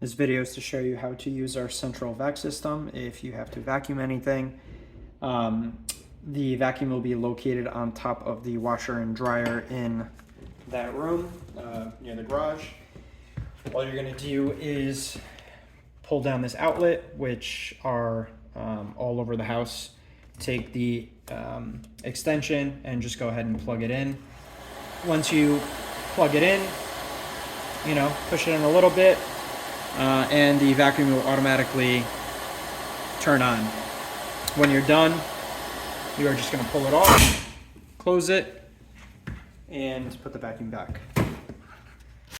This video is to show you how to use our central vac system if you have to vacuum anything. The vacuum will be located on top of the washer and dryer in that room near the garage. All you're going to do is pull down this outlet, which are all over the house. Take the extension and just go ahead and plug it in. Once you plug it in, push it in a little bit, and the vacuum will automatically turn on. When you're done, you are just going to pull it off, close it, and put the vacuum back.